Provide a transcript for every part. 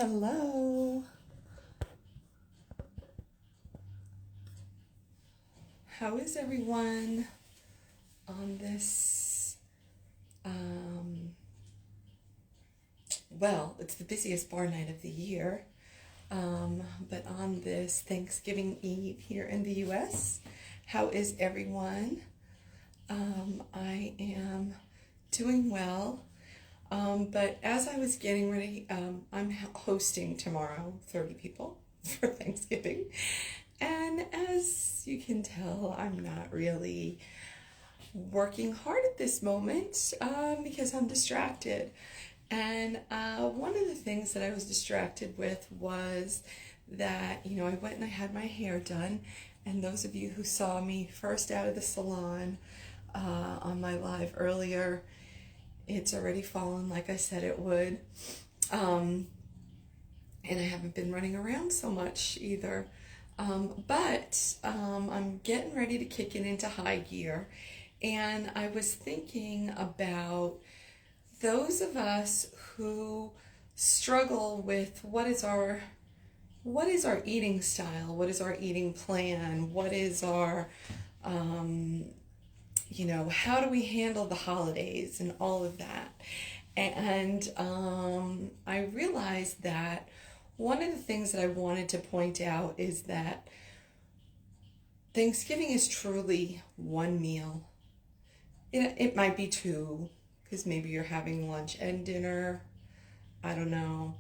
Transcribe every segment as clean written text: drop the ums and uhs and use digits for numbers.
Hello. How is everyone on this? Well, it's the busiest bar night of the year, but on this Thanksgiving Eve here in the US, how is everyone? I am doing well. But as I was getting ready, I'm hosting tomorrow 30 people for Thanksgiving. And as you can tell, I'm not really working hard at this moment because I'm distracted. And one of the things that I was distracted with was that, I went and I had my hair done. And those of you who saw me first out of the salon on my live earlier, it's already fallen like I said it would. And I haven't been running around so much either. But I'm getting ready to kick it into high gear. And I was thinking about those of us who struggle with what is our eating style, what is our eating plan, what is our how do we handle the holidays and all of that. And I realized that one of the things that I wanted to point out is that Thanksgiving is truly one meal. It might be two, because maybe you're having lunch and dinner, I don't know,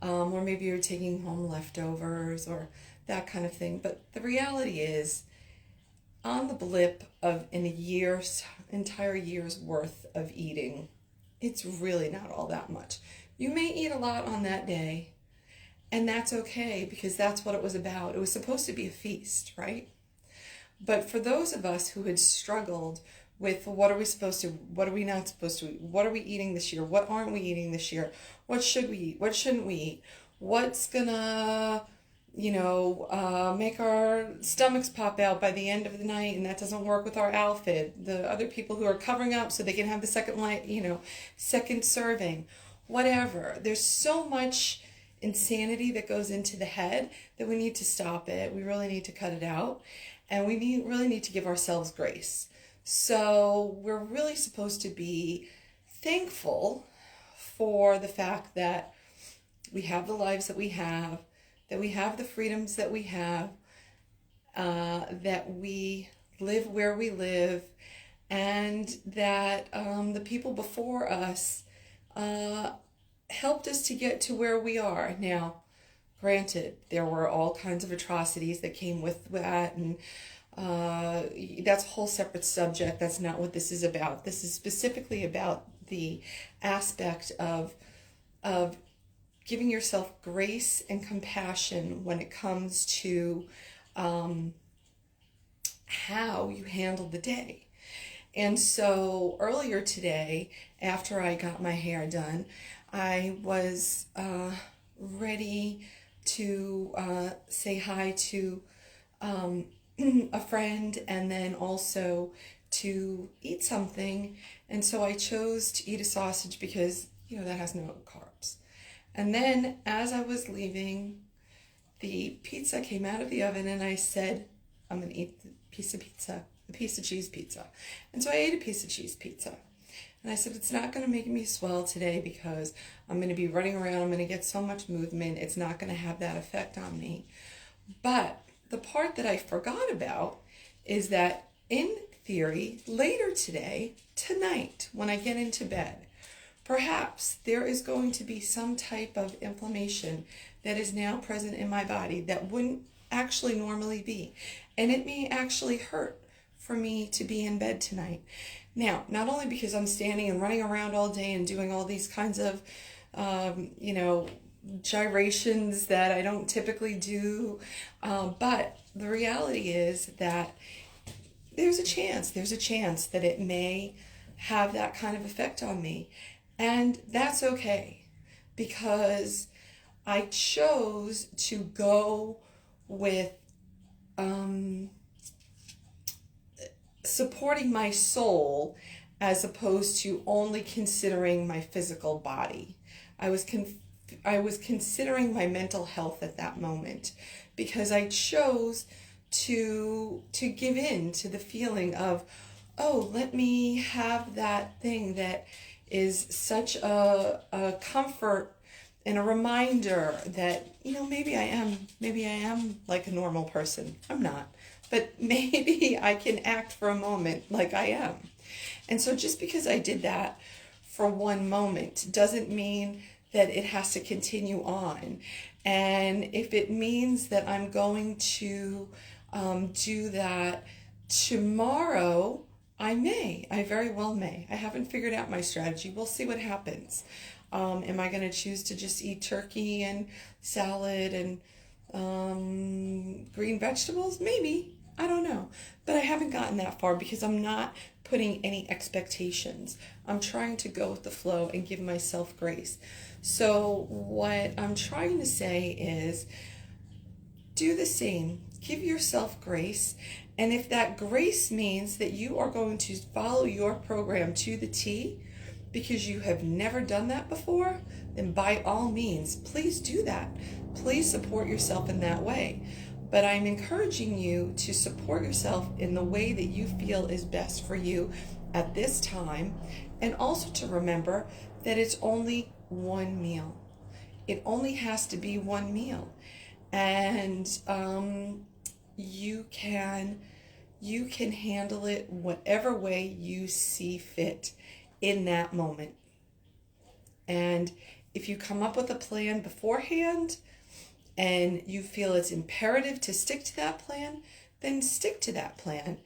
or maybe you're taking home leftovers or that kind of thing. But the reality is, on the blip of an entire year's worth of eating, it's really not all that much. You may eat a lot on that day, and that's okay, because that's what it was about. It was supposed to be a feast, right? But for those of us who had struggled with what are we supposed to, what are we not supposed to eat, what are we eating this year, what aren't we eating this year, what should we eat, what shouldn't we eat, what's gonna make our stomachs pop out by the end of the night, and that doesn't work with our outfit. The other people who are covering up so they can have the second serving, whatever. There's so much insanity that goes into the head that we need to stop it. We really need to cut it out, and we really need to give ourselves grace. So we're really supposed to be thankful for the fact that we have the lives that we have, that we have the freedoms that we have, that we live where we live, and that the people before us helped us to get to where we are. Now, granted, there were all kinds of atrocities that came with that, and that's a whole separate subject. That's not what this is about. This is specifically about the aspect of giving yourself grace and compassion when it comes to how you handle the day. And so earlier today, after I got my hair done, I was ready to say hi to a friend, and then also to eat something. And so I chose to eat a sausage because, that has no carbs. And then as I was leaving, the pizza came out of the oven, and I said, I'm going to eat the piece of pizza, the piece of cheese pizza. And so I ate a piece of cheese pizza. And I said, it's not going to make me swell today because I'm going to be running around. I'm going to get so much movement. It's not going to have that effect on me. But the part that I forgot about is that in theory, later today, tonight, when I get into bed, perhaps there is going to be some type of inflammation that is now present in my body that wouldn't actually normally be. And it may actually hurt for me to be in bed tonight. Now, not only because I'm standing and running around all day and doing all these kinds of, gyrations that I don't typically do, but the reality is that there's a chance that it may have that kind of effect on me. And that's okay, because I chose to go with supporting my soul as opposed to only considering my physical body. I was was considering my mental health at that moment, because I chose to give in to the feeling of, oh, let me have that thing that is such a comfort and a reminder that, maybe I am like a normal person. I'm not, but maybe I can act for a moment like I am. And so just because I did that for one moment doesn't mean that it has to continue on. And if it means that I'm going to do that tomorrow, I very well may. I haven't figured out my strategy. We'll see what happens. Am I going to choose to just eat turkey and salad and green vegetables? Maybe. I don't know. But I haven't gotten that far because I'm not putting any expectations. I'm trying to go with the flow and give myself grace. So what I'm trying to say is, do the same. Give yourself grace. And if that grace means that you are going to follow your program to the T because you have never done that before, then by all means, please do that. Please support yourself in that way. But I'm encouraging you to support yourself in the way that you feel is best for you at this time. And also to remember that it's only one meal. It only has to be one meal. And you can handle it whatever way you see fit in that moment. And if you come up with a plan beforehand and you feel it's imperative to stick to that plan, then stick to that plan.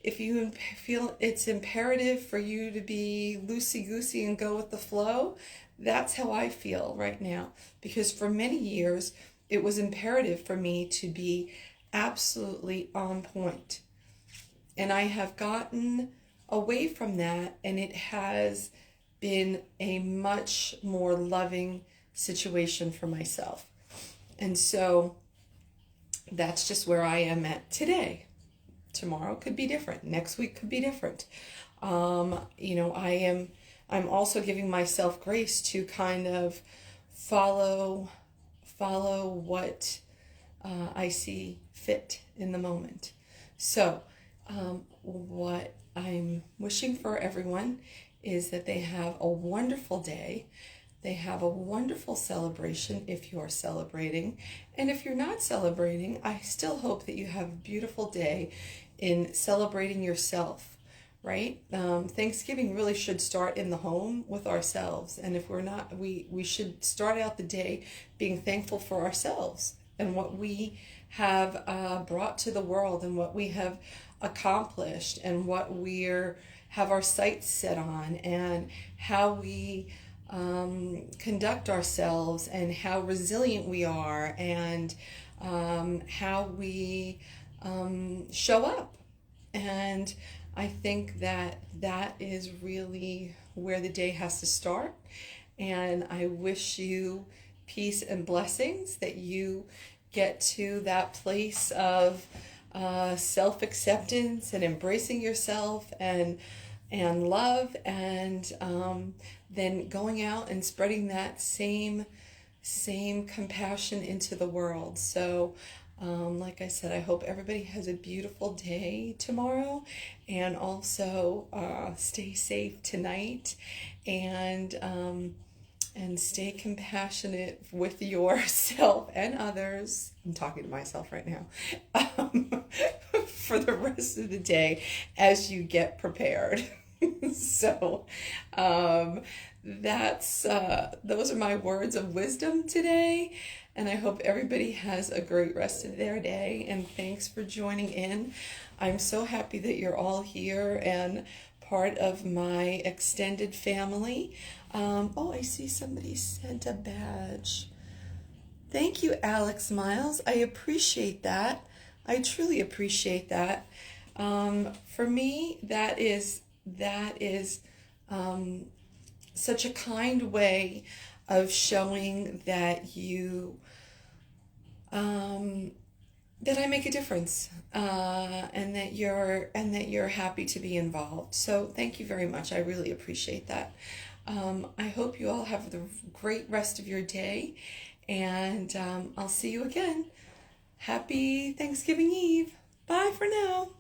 If you feel it's imperative for you to be loosey goosey and go with the flow, that's how I feel right now. Because for many years, it was imperative for me to be absolutely on point. And I have gotten away from that, and it has been a much more loving situation for myself. And so that's just where I am at today. Tomorrow could be different. Next week could be different. I'm also giving myself grace to kind of follow what I see fit in the moment. So what I'm wishing for everyone is that they have a wonderful day. They have a wonderful celebration if you are celebrating. And if you're not celebrating, I still hope that you have a beautiful day in celebrating yourself, right? Thanksgiving really should start in the home with ourselves. And if we're not, we should start out the day being thankful for ourselves and what we have brought to the world and what we have accomplished and what we're have our sights set on and how we conduct ourselves and how resilient we are and how we show up. And I think that is really where the day has to start. And I wish you peace and blessings, that you get to that place of self-acceptance and embracing yourself and love, and then going out and spreading that same compassion into the world. So like I said, I hope everybody has a beautiful day tomorrow, and also stay safe tonight, and stay compassionate with yourself and others. I'm talking to myself right now. For the rest of the day as you get prepared. So those are my words of wisdom today, and I hope everybody has a great rest of their day, and thanks for joining in. I'm so happy that you're all here and part of my extended family. I see somebody sent a badge. Thank you, Alex Miles. I appreciate that. I truly appreciate that. For me, that is such a kind way of showing that you that I make a difference, and that you're happy to be involved. So thank you very much. I really appreciate that. I hope you all have the great rest of your day, and I'll see you again. Happy Thanksgiving Eve. Bye for now.